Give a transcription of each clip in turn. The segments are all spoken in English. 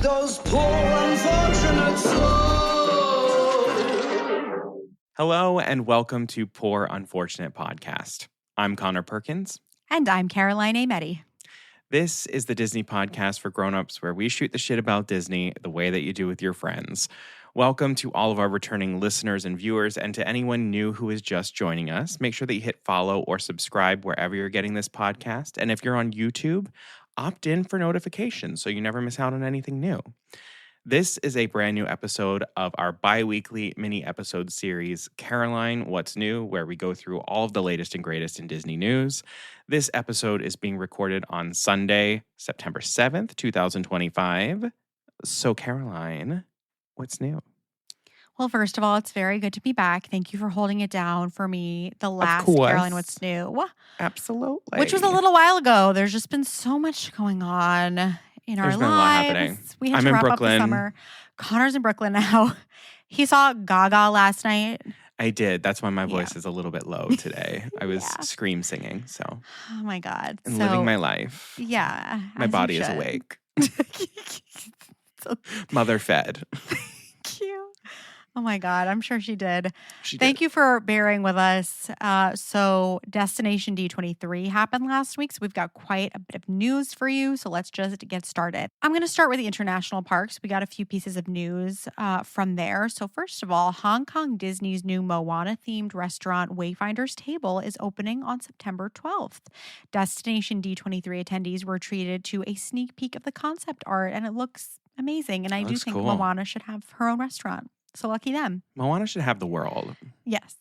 those poor unfortunate souls. Hello and welcome to Poor Unfortunate Podcast. I'm Conor Perkins. And I'm Caroline Ametti. This is the Disney podcast for grown-ups where we shoot the shit about Disney the way that you do with your friends. Welcome to all of our returning listeners and viewers, and to anyone new who is just joining us, make sure that you hit follow or subscribe wherever you're getting this podcast. And if you're on YouTube, opt in for notifications so you never miss out on anything new. This is a brand new episode of our bi-weekly mini episode series, Caroline, What's New?, where we go through all of the latest and greatest in Disney news. This episode is being recorded on Sunday, September 7th, 2025. So, Caroline, what's new? Well, first of all, it's very good to be back. Thank you for holding it down for me. The last Caroline, What's New? Absolutely. Which was a little while ago. There's just been so much going on in our There's been a lot lives. happening. We had I'm to in wrap Brooklyn. up the summer. Connor's in Brooklyn now. He saw Gaga last night. I did. That's why my voice is a little bit low today. I was scream singing, so. Oh my God. And living my life. Yeah. My body is awake. Mother fed. Thank you. Oh my God, I'm sure she did. Thank you for bearing with us. So Destination D23 happened last week, so we've got quite a bit of news for you. So let's just get started. I'm going to start with the international parks. We got a few pieces of news from there. So first of all, Hong Kong Disney's new Moana-themed restaurant Wayfinder's Table is opening on September 12th. Destination D23 attendees were treated to a sneak peek of the concept art, and it looks amazing. And I do think cool. Moana should have her own restaurant. So lucky them. Moana should have the world. Yes.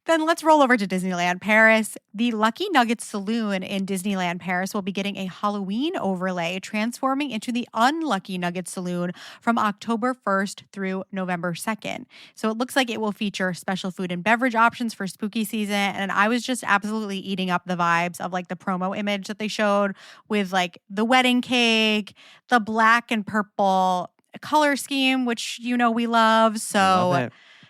Then let's roll over to Disneyland Paris. The Lucky Nugget Saloon in Disneyland Paris will be getting a Halloween overlay, transforming into the Unlucky Nugget Saloon from October 1st through November 2nd. So it looks like it will feature special food and beverage options for spooky season. And I was just absolutely eating up the vibes of like the promo image that they showed with like the wedding cake, the black and purple color scheme, which you know we love. So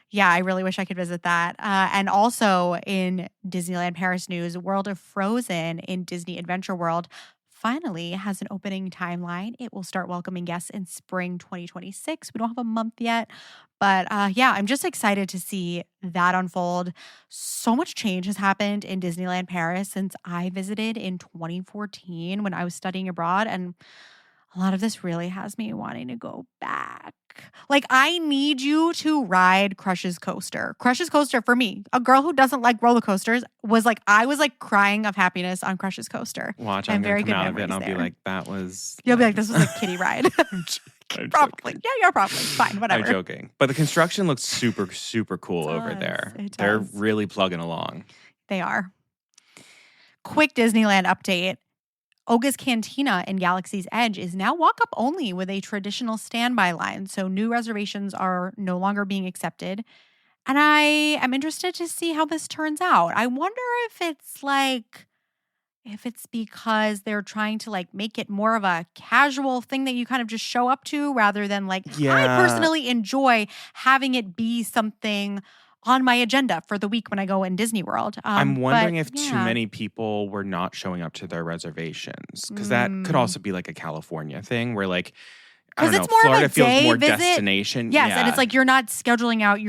yeah, I really wish I could visit that. And also in Disneyland Paris news, World of Frozen in Disney Adventure World finally has an opening timeline. It will start welcoming guests in spring 2026. We don't have a month yet, but yeah, I'm just excited to see that unfold. So much change has happened in Disneyland Paris since I visited in 2014 when I was studying abroad, and a lot of this really has me wanting to go back. Like, I need you to ride Crush's Coaster. Crush's Coaster, for me, a girl who doesn't like roller coasters, I was like crying of happiness on Crush's Coaster. Watch, I'm going to come out of it and I'll be like, that was... You'll be like, this was a kiddie ride. I'm probably. joking. Yeah, you're probably. Fine, whatever. I'm joking. But the construction looks super, super cool over there. They're really plugging along. They are. Quick Disneyland update. Oga's Cantina in Galaxy's Edge is now walk-up only with a traditional standby line, so new reservations are no longer being accepted. And I am interested to see how this turns out. I wonder if it's because they're trying to like make it more of a casual thing that you kind of just show up to rather than like, I personally enjoy having it be something on my agenda for the week when I go in Disney World. I'm wondering if too many people were not showing up to their reservations, because that could also be like a California thing where like, I don't know, it's more Florida of a feels day more visit. Destination. Yes, and it's like you're not scheduling out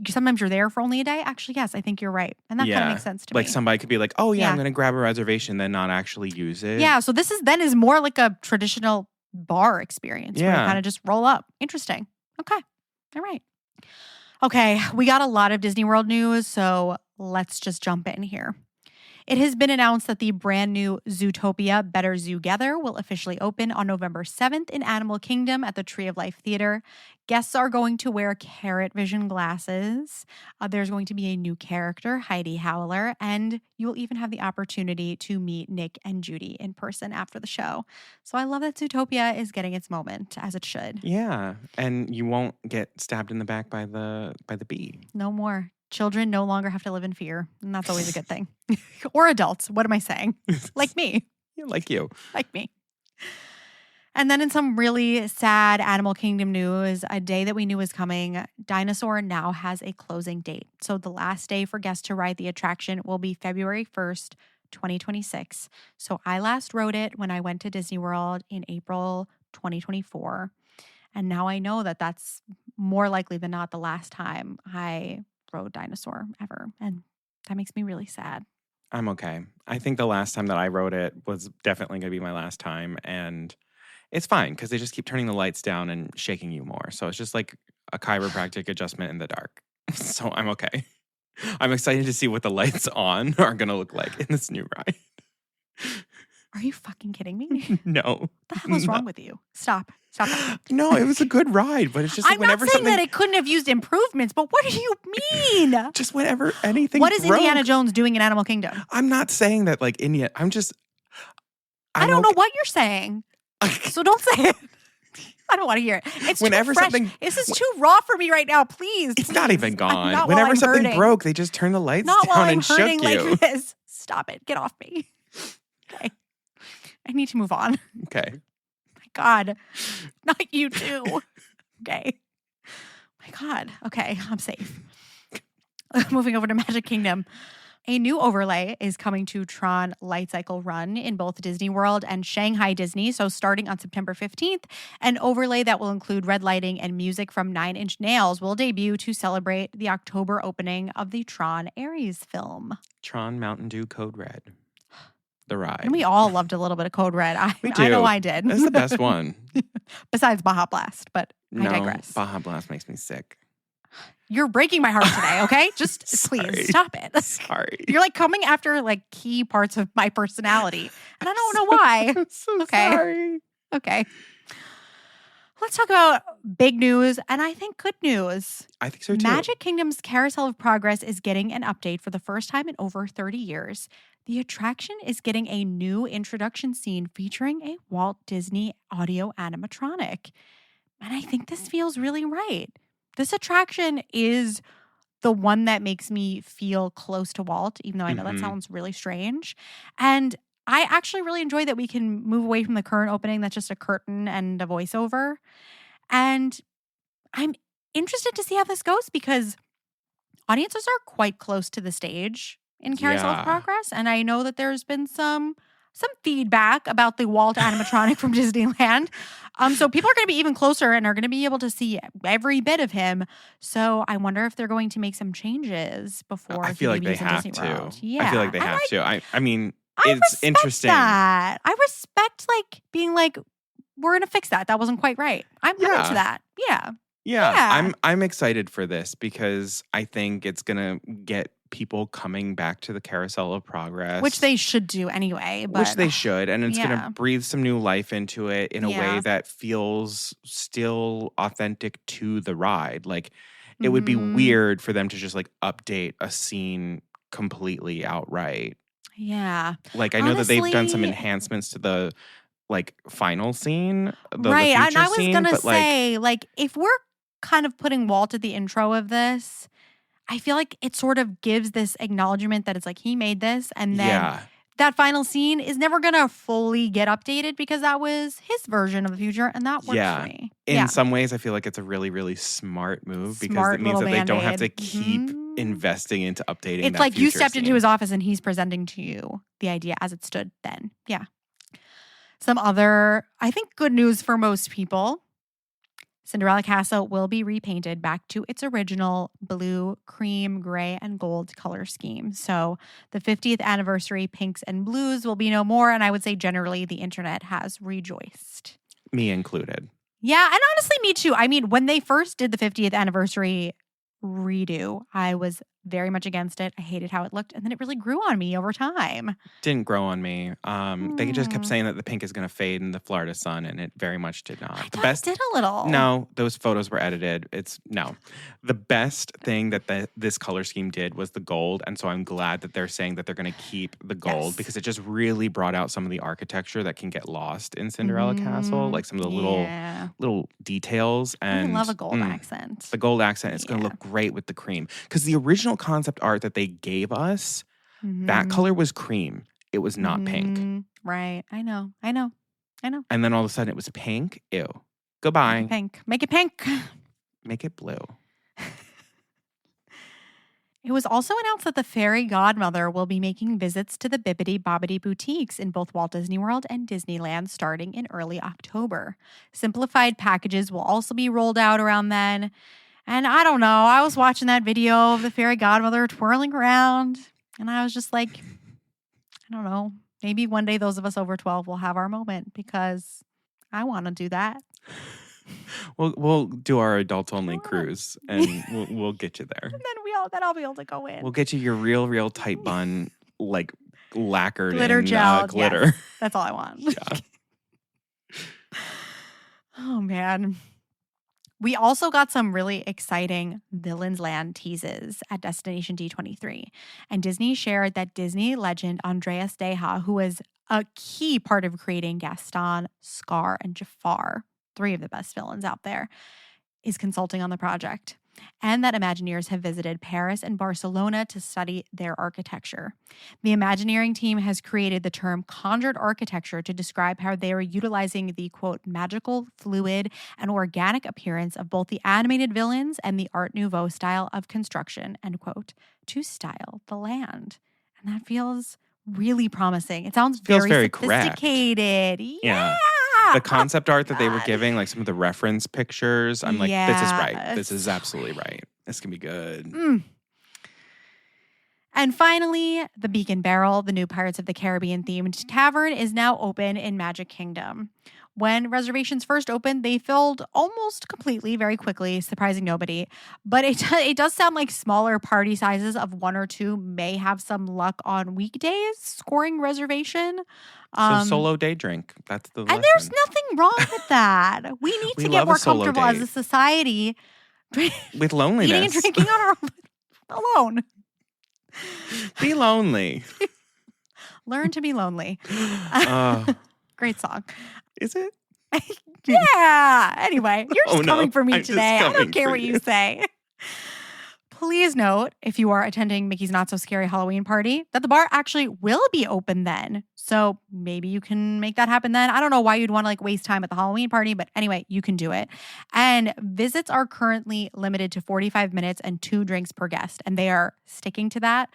sometimes you're there for only a day. Actually, yes, I think you're right. And that kind of makes sense to me. Like somebody could be like, oh yeah, I'm going to grab a reservation, then not actually use it. Yeah, so this is more like a traditional bar experience where you kind of just roll up. Interesting. Okay. All right. Okay, we got a lot of Disney World news, so let's just jump in here. It has been announced that the brand new Zootopia Better Zoogether will officially open on November 7th in Animal Kingdom at the Tree of Life Theater. Guests are going to wear carrot vision glasses. There's going to be a new character, Heidi Howler, and you will even have the opportunity to meet Nick and Judy in person after the show. So I love that Zootopia is getting its moment, as it should. Yeah, and you won't get stabbed in the back by the bee. No more. Children no longer have to live in fear, and that's always a good thing. Or adults. What am I saying? Like me. Yeah, like you. Like me. And then in some really sad Animal Kingdom news, a day that we knew was coming, Dinosaur now has a closing date. So the last day for guests to ride the attraction will be February 1st, 2026. So I last rode it when I went to Disney World in April 2024. And now I know that that's more likely than not the last time I rode Dinosaur ever. And that makes me really sad. I'm okay. I think the last time that I rode it was definitely going to be my last time. And it's fine because they just keep turning the lights down and shaking you more. So it's just like a chiropractic adjustment in the dark. So I'm okay. I'm excited to see what the lights on are going to look like in this new ride. Are you fucking kidding me? No. What the hell is wrong with you? Stop. Stop that. No, it was a good ride, but it's just like I'm not saying that it couldn't have used improvements, but what do you mean? Just whenever anything What is broke. Indiana Jones doing in Animal Kingdom? I'm not saying that like Indiana. I don't know what you're saying. So don't say it. I don't want to hear it. It's whenever too fresh. something. This is too raw for me right now. Please. It's not even gone. Not Whenever while I'm something hurting. broke, they just turn the lights Not while down I'm and shook hurting you. like this. Stop it. Get off me. Okay. I need to move on. Okay. My God. Not you too. Okay. My God. Okay. I'm safe. Moving over to Magic Kingdom. A new overlay is coming to Tron Light Cycle Run in both Disney World and Shanghai Disney. So starting on September 15th, an overlay that will include red lighting and music from 9 Inch Nails will debut to celebrate the October opening of the Tron Ares film. Tron Mountain Dew Code Red. The ride. And we all loved a little bit of Code Red. I do. know I did. That's the best one. Besides Baja Blast, but I digress. Baja Blast makes me sick. You're breaking my heart today, okay? Just please stop it. Sorry. You're like coming after like key parts of my personality. And I don't know why. I'm so Okay. sorry. Okay. Let's talk about big news and I think good news. I think so too. Magic Kingdom's Carousel of Progress is getting an update for the first time in over 30 years. The attraction is getting a new introduction scene featuring a Walt Disney audio animatronic. And I think this feels really right. This attraction is the one that makes me feel close to Walt, even though I know that sounds really strange. And I actually really enjoy that we can move away from the current opening that's just a curtain and a voiceover. And I'm interested to see how this goes because audiences are quite close to the stage in Carousel of Progress. And I know that there's been some feedback about the Walt animatronic from Disneyland. So people are going to be even closer and are going to be able to see every bit of him. So I wonder if they're going to make some changes before I feel like they have Disney to. World. Yeah. I feel like they have to. I mean, I it's respect interesting. That. I respect like being like, we're going to fix that. That wasn't quite right. I'm into that. Yeah. Yeah. I'm excited for this because I think it's going to get people coming back to the Carousel of Progress. Which they should do anyway. But, which they should. And it's going to breathe some new life into it in a way that feels still authentic to the ride. Like, it would be weird for them to just like update a scene completely outright. Yeah. Like, I know that they've done some enhancements to the like final scene. Right. The and I was going to say, like, if we're kind of putting Walt at the intro of this, I feel like it sort of gives this acknowledgement that it's like he made this and then that final scene is never going to fully get updated because that was his version of the future and that works for me. In some ways, I feel like it's a really, really smart move because it means that they don't have to keep investing into updating It's like you stepped into his office and he's presenting to you the idea as it stood then. Yeah. Some other, I think, good news for most people. Cinderella Castle will be repainted back to its original blue, cream, gray, and gold color scheme. So the 50th anniversary pinks and blues will be no more. And I would say generally the internet has rejoiced. Me included. Yeah, and honestly, me too. I mean, when they first did the 50th anniversary redo, I was very much against it. I hated how it looked. And then it really grew on me over time. Didn't grow on me. They just kept saying that the pink is going to fade in the Florida sun, and it very much did not. It did a little. No, those photos were edited. The best thing that this color scheme did was the gold, and so I'm glad that they're saying that they're going to keep the gold because it just really brought out some of the architecture that can get lost in Cinderella Castle, like some of the little details. And I love a gold accent. The gold accent is going to look great with the cream because the original concept art that they gave us, that color was cream. It was not pink. Right. I know. And then all of a sudden it was pink. Ew. Goodbye. Make it pink. Make it blue. It was also announced that the fairy godmother will be making visits to the Bibbidi Bobbidi boutiques in both Walt Disney World and Disneyland starting in early October. Simplified packages will also be rolled out around then. And I don't know, I was watching that video of the fairy godmother twirling around, and I was just like, I don't know, maybe one day those of us over 12 will have our moment because I want to do that. We'll do our adult only Sure. cruise, and we'll get you there. And then I'll be able to go in. We'll get you your real tight bun, like lacquered Glitter in gel. glitter. Yes, that's all I want. Yeah. Oh, man. We also got some really exciting Villains Land teases at Destination D23. And Disney shared that Disney legend Andreas Deha, who was a key part of creating Gaston, Scar, and Jafar, 3 of the best villains out there, is consulting on the project. And that Imagineers have visited Paris and Barcelona to study their architecture. The Imagineering team has created the term conjured architecture to describe how they are utilizing the, quote, magical, fluid, and organic appearance of both the animated villains and the Art Nouveau style of construction, end quote, to style the land. And that feels really promising. It sounds very correct. sophisticated. Yeah. The concept art that they were giving, like some of the reference pictures, I'm like, this is right. This is absolutely right. This can be good. And finally, the Beacon Barrel, the new Pirates of the Caribbean themed tavern, is now open in Magic Kingdom. When reservations first opened, they filled almost completely, very quickly, surprising nobody. But it does sound like smaller party sizes of 1 or 2 may have some luck on weekdays scoring reservation. So solo day drink. That's the lesson. And there's nothing wrong with that. We need to get more comfortable as a society with loneliness. Eating and drinking on our own alone. Be lonely. Learn to be lonely. Great song. Is it? Yeah. Anyway, you're just coming for me I'm today. I don't care what you say. Please note, if you are attending Mickey's Not So Scary Halloween Party, that the bar actually will be open then. So maybe you can make that happen then. I don't know why you'd want to waste time at the Halloween party, but anyway, you can do it. And visits are currently limited to 45 minutes and 2 drinks per guest, and they are sticking to that.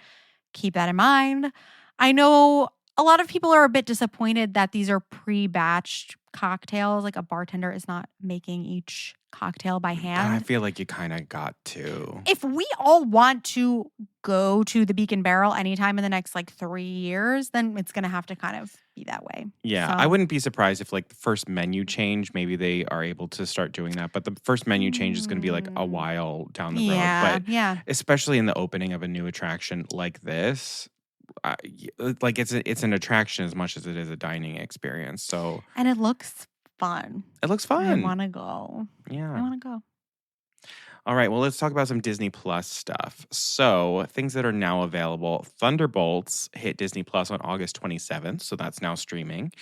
Keep that in mind. I know a lot of people are a bit disappointed that these are pre-batched cocktails. Like a bartender is not making each cocktail by hand. I feel like you kind of got to. If we all want to go to the Beacon Barrel anytime in the next 3 years, then it's going to have to kind of be that way. Yeah, I wouldn't be surprised if the first menu change, maybe they are able to start doing that. But the first menu change is going to be a while down the road. But especially in the opening of a new attraction like this, it's an attraction as much as it is a dining experience. So and it looks fun. It looks fun. I want to go. Yeah, I want to go. All right, well, let's talk about some Disney Plus stuff. So things that are now available. Thunderbolts hit Disney Plus on August 27th, so that's now streaming.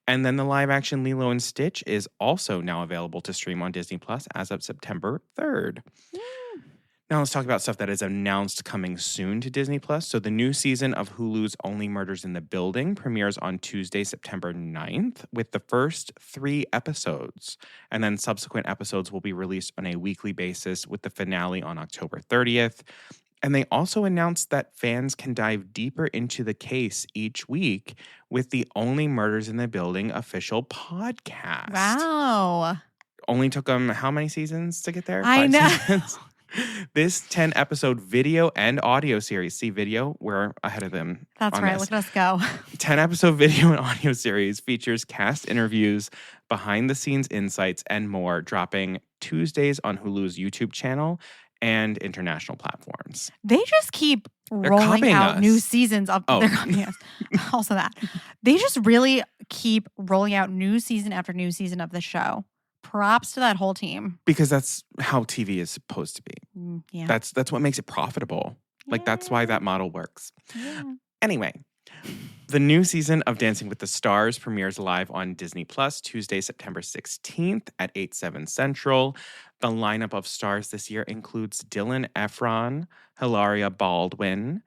And then the live action Lilo and Stitch is also now available to stream on Disney Plus as of September 3rd. Now let's talk about stuff that is announced coming soon to Disney Plus. So the new season of Hulu's Only Murders in the Building premieres on Tuesday, September 9th, with the first 3 episodes. And then subsequent episodes will be released on a weekly basis, with the finale on October 30th. And they also announced that fans can dive deeper into the case each week with the Only Murders in the Building official podcast. Wow. Only took them how many seasons to get there? I know. Seasons? This 10-episode video and audio series, see video, we're ahead of them. That's right. This. Look at us go. 10-episode video and audio series features cast interviews, behind-the-scenes insights, and more, dropping Tuesdays on Hulu's YouTube channel and international platforms. They just keep rolling out new seasons of they're copying us. Also that. They just really keep rolling out new season after new season of the show. Props to that whole team. Because that's how TV is supposed to be. Yeah. That's what makes it profitable. That's why that model works. Yeah. Anyway, the new season of Dancing with the Stars premieres live on Disney Plus Tuesday, September 16th at 8/7 Central. The lineup of stars this year includes Dylan Efron, Hilaria Baldwin,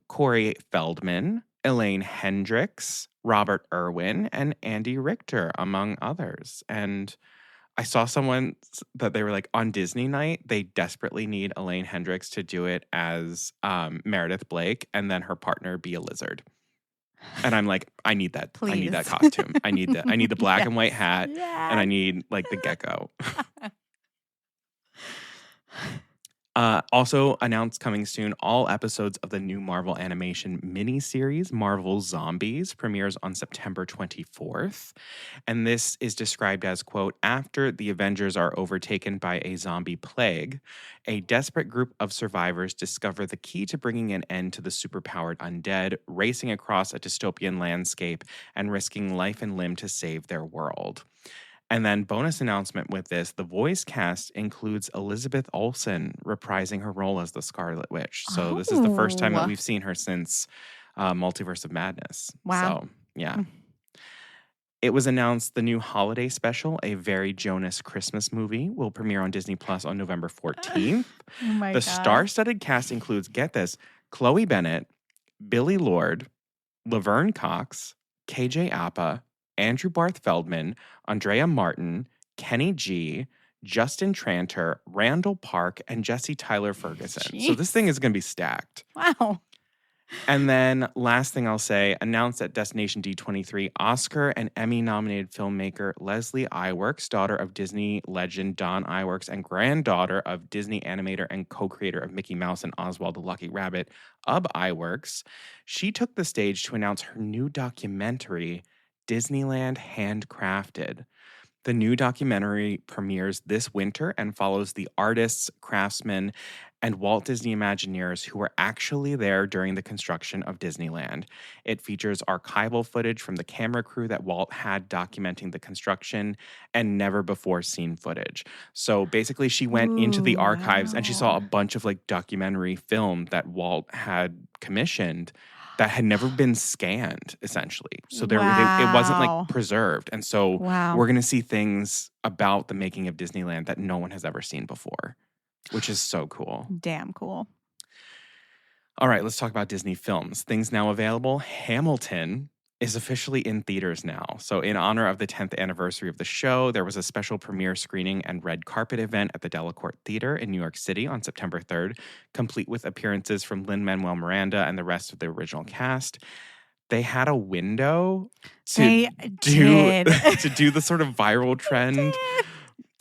Corey Feldman, Elaine Hendricks, Robert Irwin, and Andy Richter, among others. And I saw someone that they were like on Disney night, they desperately need Elaine Hendricks to do it as Meredith Blake and then her partner be a lizard. And I'm like, I need that. I need that Please. costume. I need the black and white hat and I Yes. need like the gecko. Also announced coming soon, all episodes of the new Marvel animation miniseries, Marvel Zombies, premieres on September 24th. And this is described as, quote, after the Avengers are overtaken by a zombie plague, a desperate group of survivors discover the key to bringing an end to the superpowered undead, racing across a dystopian landscape and risking life and limb to save their world. And then bonus announcement with this, the voice cast includes Elizabeth Olsen reprising her role as the Scarlet Witch. So this is the first time that we've seen her since Multiverse of Madness. Wow. So, yeah. It was announced the new holiday special, A Very Jonas Christmas Movie, will premiere on Disney Plus on November 14th. Oh my The God. star-studded cast includes, get this, Chloe Bennett, Billy Lord, Laverne Cox, KJ Apa, Andrew Barth Feldman, Andrea Martin, Kenny G, Justin Tranter, Randall Park, and Jesse Tyler Ferguson. So this thing is going to be stacked. Wow. And then last thing I'll say, announced at Destination D23, Oscar and Emmy-nominated filmmaker Leslie Iwerks, daughter of Disney legend Don Iwerks and granddaughter of Disney animator and co-creator of Mickey Mouse and Oswald the Lucky Rabbit, Ub Iwerks, she took the stage to announce her new documentary, Disneyland Handcrafted. The new documentary premieres this winter and follows the artists, craftsmen, and Walt Disney Imagineers who were actually there during the construction of Disneyland. It features archival footage from the camera crew that Walt had documenting the construction and never before seen footage. So basically she went into the archives and she saw a bunch of like documentary film that Walt had commissioned that had never been scanned, essentially. So it wasn't like preserved. And so we're going to see things about the making of Disneyland that no one has ever seen before, which is so cool. Damn cool. All right, let's talk about Disney films. Things now available. Hamilton is officially in theaters now. So in honor of the 10th anniversary of the show, there was a special premiere screening and red carpet event at the Delacorte Theater in New York City on September 3rd, complete with appearances from Lin-Manuel Miranda and the rest of the original cast. They had a window to do the sort of viral trend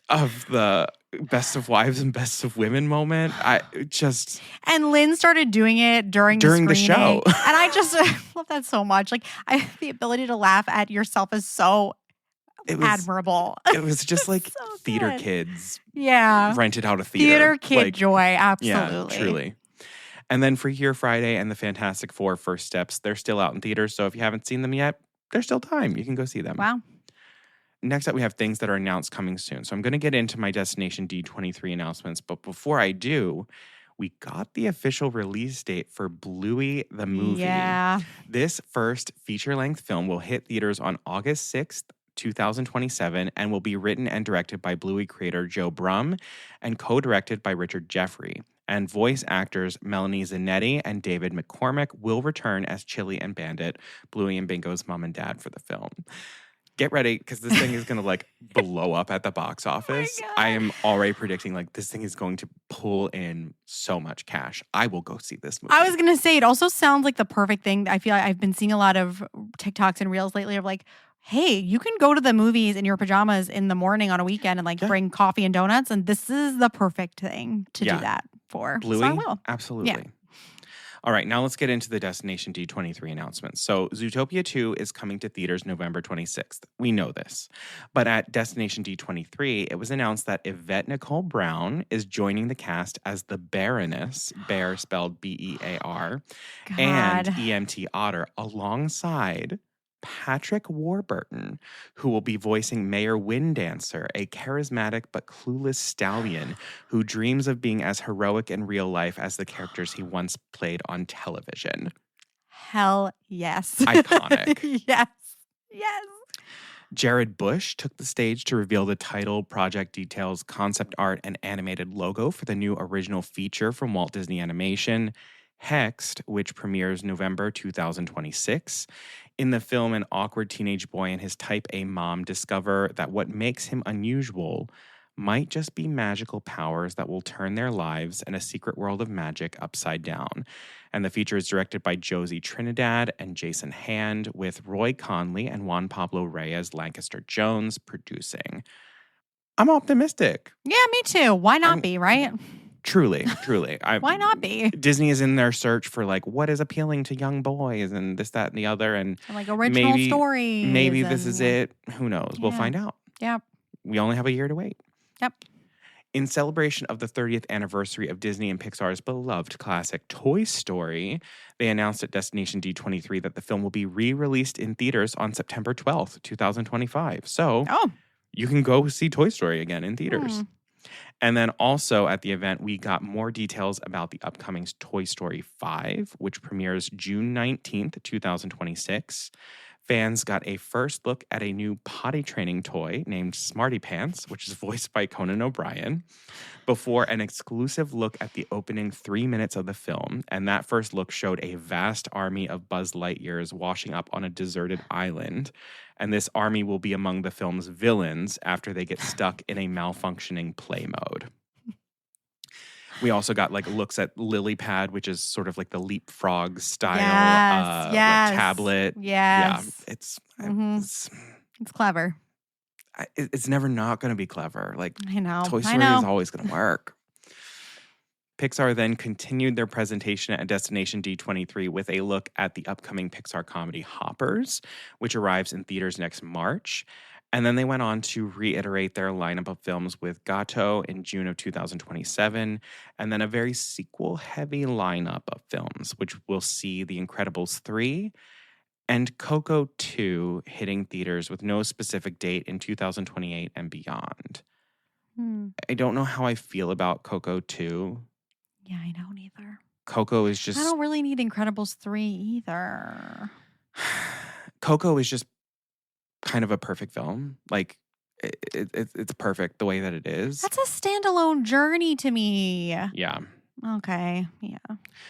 of the best of wives and best of women moment. And Lynn started doing it during the show. And I just love that so much. Like the ability to laugh at yourself is so admirable. It was just like so theater good. kids. Yeah. Rented out a theater. Theater kid like, joy. Absolutely. Yeah, truly. And then Freakier Friday and the Fantastic Four First Steps, they're still out in theaters. So if you haven't seen them yet, there's still time. You can go see them. Wow. Next up, we have things that are announced coming soon. So I'm going to get into my Destination D23 announcements. But before I do, we got the official release date for Bluey the movie. Yeah. This first feature-length film will hit theaters on August 6th, 2027, and will be written and directed by Bluey creator Joe Brum and co-directed by Richard Jeffrey. And voice actors Melanie Zanetti and David McCormick will return as Chili and Bandit, Bluey and Bingo's mom and dad for the film. Get ready, because this thing is going to like blow up at the box office. I am already predicting like this thing is going to pull in so much cash. I will go see this movie. I was going to say, it also sounds like the perfect thing. I feel like I've been seeing a lot of TikToks and Reels lately of like, hey, you can go to the movies in your pajamas in the morning on a weekend and like bring coffee and donuts. And this is the perfect thing to do that for. Bluey? So I will. Absolutely. Yeah. All right, now let's get into the Destination D23 announcements. So Zootopia 2 is coming to theaters November 26th. We know this. But at Destination D23, it was announced that Yvette Nicole Brown is joining the cast as the Baroness, Bear spelled B-E-A-R, and EMT Otter alongside Patrick Warburton, who will be voicing Mayor Windancer, a charismatic but clueless stallion who dreams of being as heroic in real life as the characters he once played on television. Hell yes. Iconic. Yes. Yes. Jared Bush took the stage to reveal the title, project details, concept art, and animated logo for the new original feature from Walt Disney Animation, Hexed, which premieres November 2026. In the film, an awkward teenage boy and his type A mom discover that what makes him unusual might just be magical powers that will turn their lives and a secret world of magic upside down. And the feature is directed by Josie Trinidad and Jason Hand, with Roy Conley and Juan Pablo Reyes Lancaster Jones producing. I'm optimistic. Yeah, me too. Why not be, right? Truly. Why not be? Disney is in their search for like what is appealing to young boys and this, that, and the other. And like original stories. Maybe this is it. Who knows? We'll find out. Yeah. We only have a year to wait. Yep. In celebration of the 30th anniversary of Disney and Pixar's beloved classic Toy Story, they announced at Destination D23 that the film will be re-released in theaters on September 12th, 2025. So you can go see Toy Story again in theaters. And then also at the event, we got more details about the upcoming Toy Story 5, which premieres June 19th, 2026. Fans got a first look at a new potty training toy named Smarty Pants, which is voiced by Conan O'Brien, before an exclusive look at the opening 3 minutes of the film. And that first look showed a vast army of Buzz Lightyears washing up on a deserted island. And this army will be among the film's villains after they get stuck in a malfunctioning play mode. We also got like looks at Lily Pad, which is sort of like the Leapfrog style like tablet. Yes. Yeah, it's clever. It's never not going to be clever. Like I know. Toy Story is always going to work. Pixar then continued their presentation at Destination D23 with a look at the upcoming Pixar comedy Hoppers, which arrives in theaters next March. And then they went on to reiterate their lineup of films with Gato in June of 2027, and then a very sequel-heavy lineup of films, which will see The Incredibles 3 and Coco 2 hitting theaters with no specific date in 2028 and beyond. I don't know how I feel about Coco 2. Yeah, I don't either. Coco is just... I don't really need Incredibles 3 either. Coco is just kind of a perfect film. Like, it's perfect the way that it is. That's a standalone journey to me. Yeah. Okay, yeah.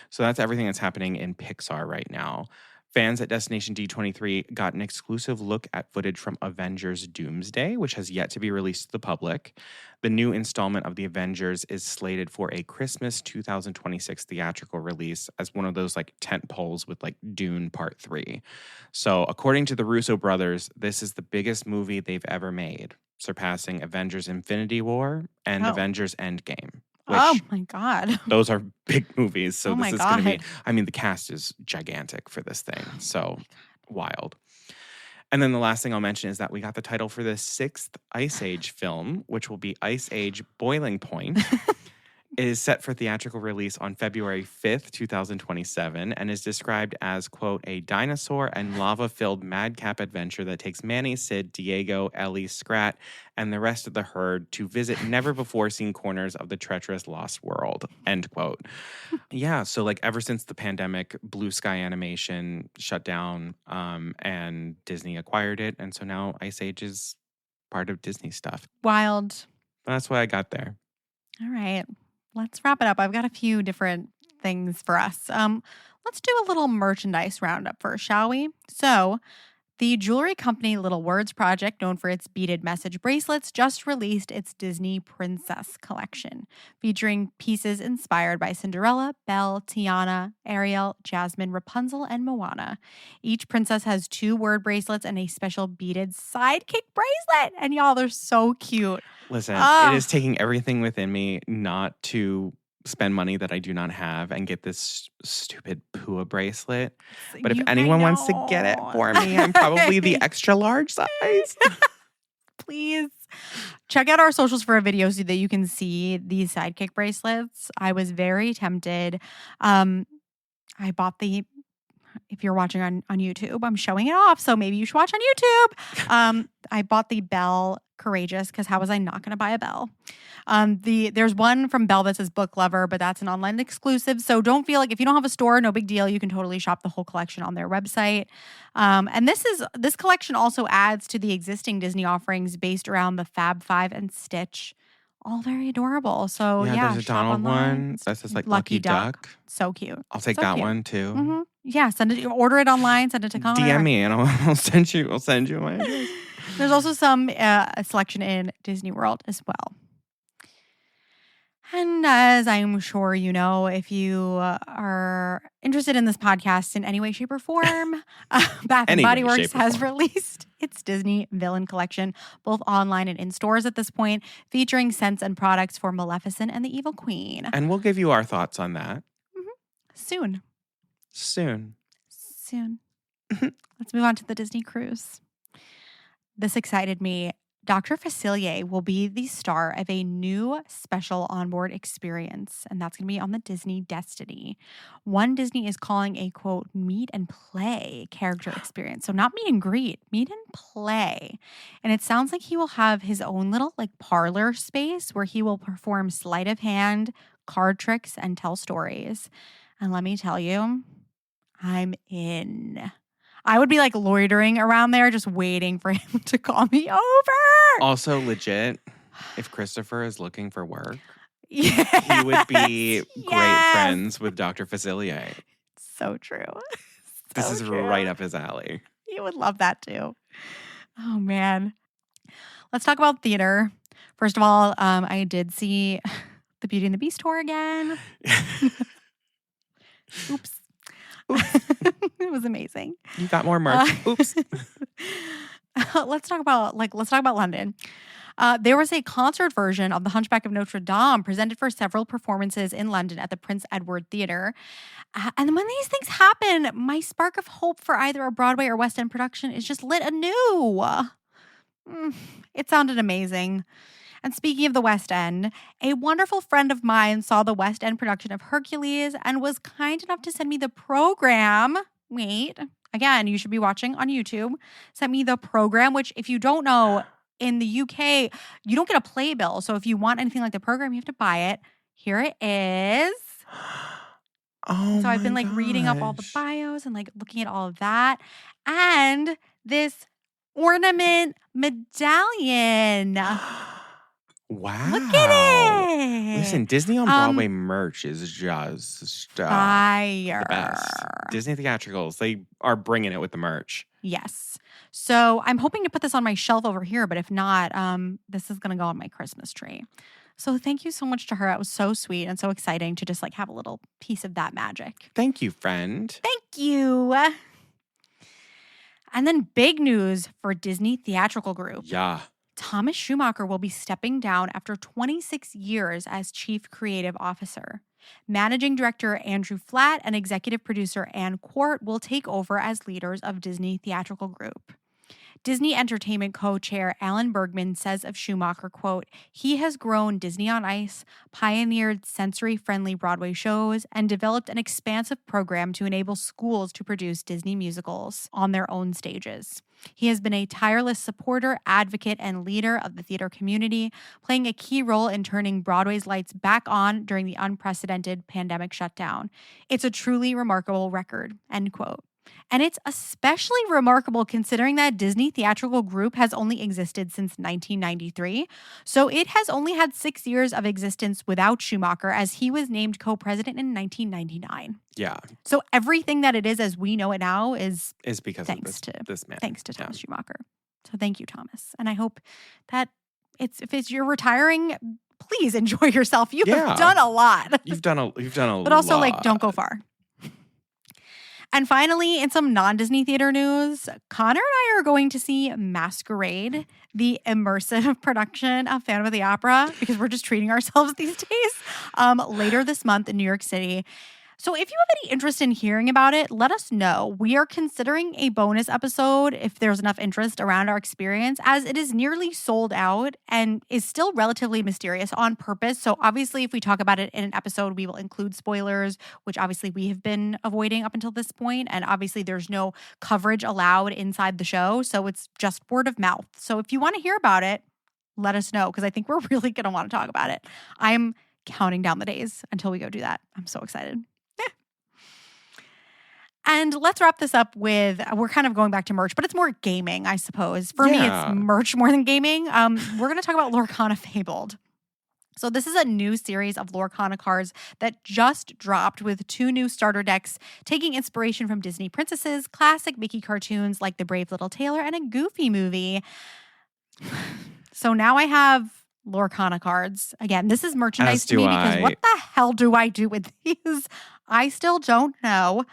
So that's everything that's happening in Pixar right now. Fans at Destination D23 got an exclusive look at footage from Avengers Doomsday, which has yet to be released to the public. The new installment of the Avengers is slated for a Christmas 2026 theatrical release as one of those like tent poles with like Dune Part 3. So according to the Russo brothers, this is the biggest movie they've ever made, surpassing Avengers Infinity War and Avengers Endgame. Oh my God. Those are big movies. So this is going to be, I mean, the cast is gigantic for this thing. So wild. And then the last thing I'll mention is that we got the title for the 6th Ice Age film, which will be Ice Age Boiling Point. It is set for theatrical release on February 5th, 2027, and is described as, quote, a dinosaur and lava-filled madcap adventure that takes Manny, Sid, Diego, Ellie, Scrat, and the rest of the herd to visit never-before-seen corners of the treacherous lost world, end quote. Yeah, so like ever since the pandemic, Blue Sky Animation shut down and Disney acquired it, and so now Ice Age is part of Disney stuff. Wild. That's why I got there. All right. Let's wrap it up. I've got a few different things for us. Let's do a little merchandise roundup first, shall we? So, the jewelry company Little Words Project, known for its beaded message bracelets, just released its Disney Princess collection, featuring pieces inspired by Cinderella, Belle, Tiana, Ariel, Jasmine, Rapunzel, and Moana. Each princess has 2 word bracelets and a special beaded sidekick bracelet. And y'all, they're so cute. Listen, it is taking everything within me not to spend money that I do not have and get this stupid Pua bracelet. But if anyone wants to get it for me, I'm probably the extra large size. Please check out our socials for a video so that you can see these sidekick bracelets. I was very tempted. I bought if you're watching on YouTube, I'm showing it off, so maybe you should watch on YouTube. I bought the Belle Courageous because how was I not going to buy a Belle? There's one from Belle that says Book Lover, but that's an online exclusive. So don't feel like if you don't have a store, no big deal. You can totally shop the whole collection on their website. And this collection also adds to the existing Disney offerings based around the Fab Five and Stitch all very adorable. So Yeah, there's a shop Donald online. one that says like Lucky Lucky Duck. So cute. I'll take So that cute. one too. Mm-hmm. Yeah, order it online, send it to Conor. DM me and I'll send you my address. There's also some a selection in Disney World as well. And as I'm sure you know, if you are interested in this podcast in any way, shape, or form, Bath & Body Works has released its Disney Villain Collection, both online and in stores at this point, featuring scents and products for Maleficent and the Evil Queen. And we'll give you our thoughts on that. Soon. Let's move on to the Disney cruise. This excited me. Dr. Facilier will be the star of a new special onboard experience, and that's going to be on the Disney Destiny. One Disney is calling a, quote, meet and play character experience. So not meet and greet, meet and play. And it sounds like he will have his own little like parlor space where he will perform sleight of hand, card tricks, and tell stories. And let me tell you, I'm in. I would be like loitering around there just waiting for him to call me over. Also legit, if Christopher is looking for work, yes, he would be great friends with Dr. Facilier. So true. This is right up his alley. He would love that too. Oh, man. Let's talk about theater. First of all, I did see the Beauty and the Beast tour again. Oops. It was amazing. You got more merch. Oops. Let's talk about London. There was a concert version of The Hunchback of Notre Dame presented for several performances in London at the Prince Edward Theatre. And when these things happen, my spark of hope for either a Broadway or West End production is just lit anew. It sounded amazing. And speaking of the West End, a wonderful friend of mine saw the West End production of Hercules and was kind enough to send me the program. Wait, again, you should be watching on YouTube. Sent me the program, which if you don't know, in the UK, you don't get a playbill. So if you want anything like the program, you have to buy it. Here it is. So I've been reading up all the bios and looking at all of that. And this ornament medallion. Wow. Look at it. Listen, Disney on Broadway merch is just fire. The best. Disney theatricals, they are bringing it with the merch. Yes. So I'm hoping to put this on my shelf over here, but if not, this is going to go on my Christmas tree. So thank you so much to her. It was so sweet and so exciting to just have a little piece of that magic. Thank you, friend. Thank you. And then big news for Disney Theatrical Group. Yeah. Thomas Schumacher will be stepping down after 26 years as Chief Creative Officer. Managing Director Andrew Flatt and Executive Producer Ann Quart will take over as leaders of Disney Theatrical Group. Disney Entertainment co-chair Alan Bergman says of Schumacher, quote, he has grown Disney on Ice, pioneered sensory-friendly Broadway shows, and developed an expansive program to enable schools to produce Disney musicals on their own stages. He has been a tireless supporter, advocate, and leader of the theater community, playing a key role in turning Broadway's lights back on during the unprecedented pandemic shutdown. It's a truly remarkable record, end quote. And it's especially remarkable considering that Disney Theatrical Group has only existed since 1993. So it has only had 6 years of existence without Schumacher, as he was named co-president in 1999. Yeah. So everything that it is as we know it now is because of this man. Thanks to Thomas Schumacher. So thank you, Thomas. And I hope that if you're retiring, please enjoy yourself. You have done a lot. You've done a lot. But also don't go far. And finally, in some non-Disney theater news, Conor and I are going to see Masquerade, the immersive production of Phantom of the Opera, because we're just treating ourselves these days, later this month in New York City. So if you have any interest in hearing about it, let us know. We are considering a bonus episode if there's enough interest around our experience, as it is nearly sold out and is still relatively mysterious on purpose. So obviously, if we talk about it in an episode, we will include spoilers, which obviously we have been avoiding up until this point. And obviously, there's no coverage allowed inside the show. So it's just word of mouth. So if you want to hear about it, let us know, because I think we're really going to want to talk about it. I'm counting down the days until we go do that. I'm so excited. And let's wrap this up with, we're kind of going back to merch, but it's more gaming, I suppose. For me, it's merch more than gaming. We're going to talk about Lorcana Fabled. So this is a new series of Lorcana cards that just dropped with 2 new starter decks, taking inspiration from Disney princesses, classic Mickey cartoons like The Brave Little Tailor, and a Goofy movie. So now I have Lorcana cards. Again, this is merchandise As to me do because I. what the hell do I do with these? I still don't know.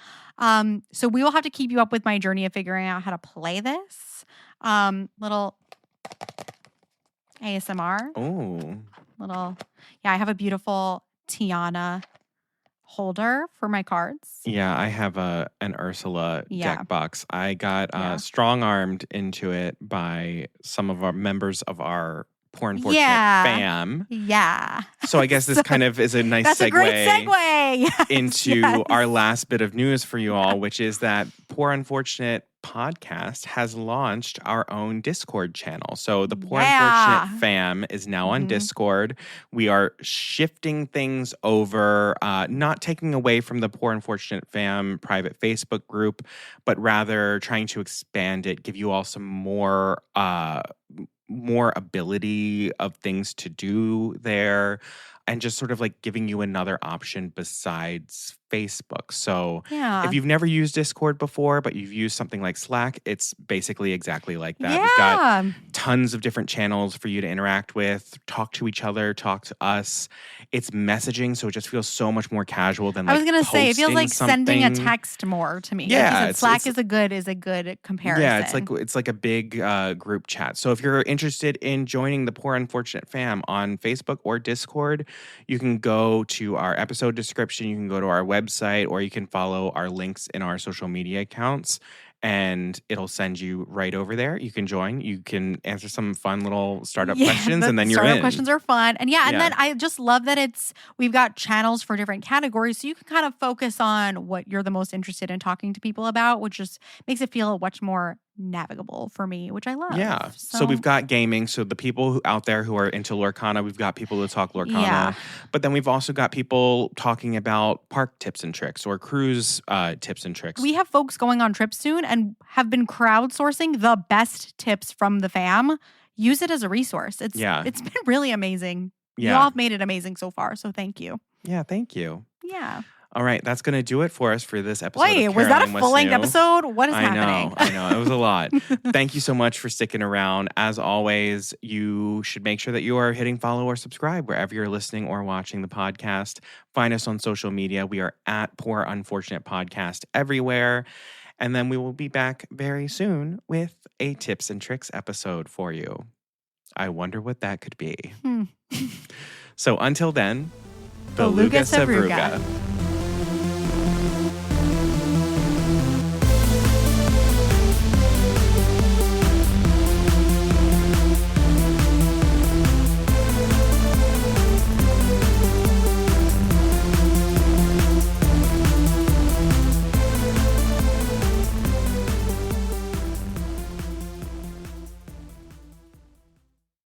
So we will have to keep you up with my journey of figuring out how to play this. Little ASMR. Oh. I have a beautiful Tiana holder for my cards. Yeah, I have an Ursula Yeah. deck box. I got Yeah. strong-armed into it by some of our members of our Poor Unfortunate Yeah. fam. Yeah. So I guess this kind of is a nice That's segue, a great segue. Yes, into yes. our last bit of news for you all, which is that Poor Unfortunate podcast has launched our own Discord channel. So the Poor Unfortunate fam is now on Discord. We are shifting things over, not taking away from the Poor Unfortunate fam private Facebook group, but rather trying to expand it, give you all some more ability of things to do there, and just sort of like giving you another option besides Facebook. So if you've never used Discord before, but you've used something like Slack, it's basically exactly like that. Yeah. We've got tons of different channels for you to interact with, talk to each other, talk to us. It's messaging, so it just feels so much more casual than like I was gonna say it feels like sending a something. text more to me. Yeah, like you said, Slack it's is a good comparison. Yeah, it's like a big group chat. So if you're interested in joining the Poor Unfortunate fam on Facebook or Discord, you can go to our episode description, you can go to our website, or you can follow our links in our social media accounts, and it'll send you right over there. You can join. You can answer some fun little startup questions, and then you're in. Startup questions are fun. And Yeah. then I just love that we've got channels for different categories, so you can kind of focus on what you're the most interested in talking to people about, which just makes it feel much more navigable for me, which I love. Yeah. So we've got gaming. So the people out there who are into Lorcana, we've got people to talk Lorcana. Yeah. But then we've also got people talking about park tips and tricks or cruise tips and tricks. We have folks going on trips soon and have been crowdsourcing the best tips from the fam. Use it as a resource. It's been really amazing. Yeah. You all have made it amazing so far. So thank you. Yeah, thank you. Yeah. All right, that's going to do it for us for this episode. Wait, was that a full-length episode? What is happening? I know. It was a lot. Thank you so much for sticking around. As always, you should make sure that you are hitting follow or subscribe wherever you're listening or watching the podcast. Find us on social media. We are at Poor Unfortunate Podcast everywhere. And then we will be back very soon with a tips and tricks episode for you. I wonder what that could be. So until then, Beluga Beluga Sabruga. Sabruga.